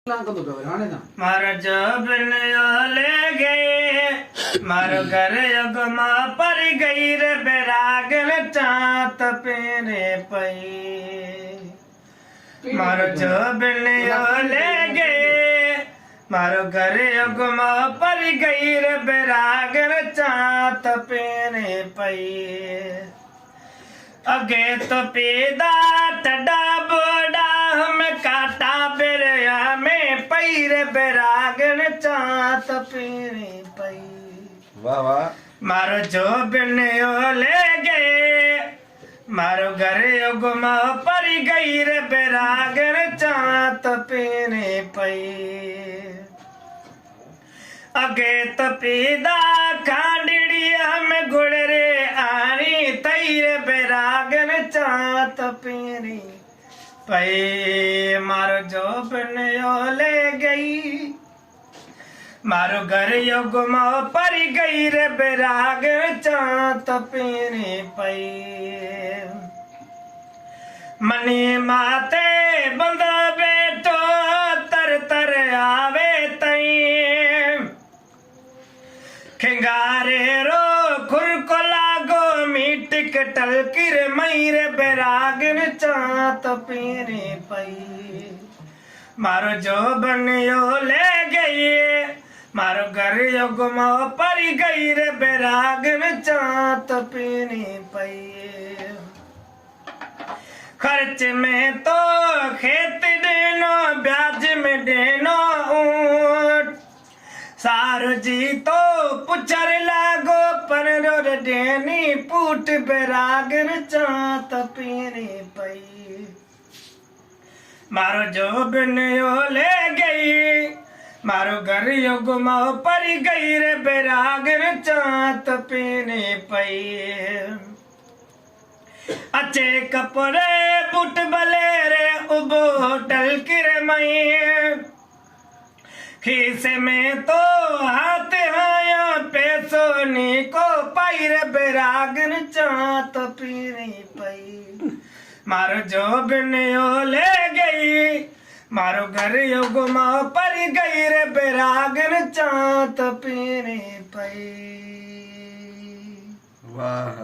मारो जब ले गए मारो घर युगमा पर गई रे बैरागन चात पेरे पई मारो जब ले गए मारो घर युगमा पर गई रे बैरागन चात पेरे पई अगे तो पेदा टडा बोड़ा हम काटा बेरिया में पैरे बैरागन चात पेरे पई। वाह वाह। मारो जो बिन्यो ले गए मारो घर युगमा पर गई रे बैरागन चात पेरे पई अगे तो पेदा खांडड़ी हम गुड़रे आनी तैरे बैरागन चात पेरे पई मारो जो बिन्यो ले गई मारो घर युगमा पर गई रे बैरागन चात पेरे पई मनी माते बंदा बेटो तर तर आवे तई खिंगारे रो खुर को लागो मीटिक टलकिर मईरे बैरागन चात पेरे पई मारो जो बनियो ले गई मारो घर युगमा पर गई रे बैरागन चात पेरे पई खर्च में तो खेत देनो ब्याज में देनो ऊंट सारो जी तो पुचर लागो पर देनी पूट बैरागन चात पेरे पई मारो जो बिन्यो ले गई मारो घर युगमा पर गई रे बैरागन चात पेरे पई अच्छे कपड़े बुट बले रे उबो होटल किर मई खीसे में तो हाथ हाया पैसों नी को पाई रे बैरागन चात पेरे पई मारो जो बिन्यो ले गई मारो घर युगमा पर गई रे बैरागन चात पेरे पई। वाह।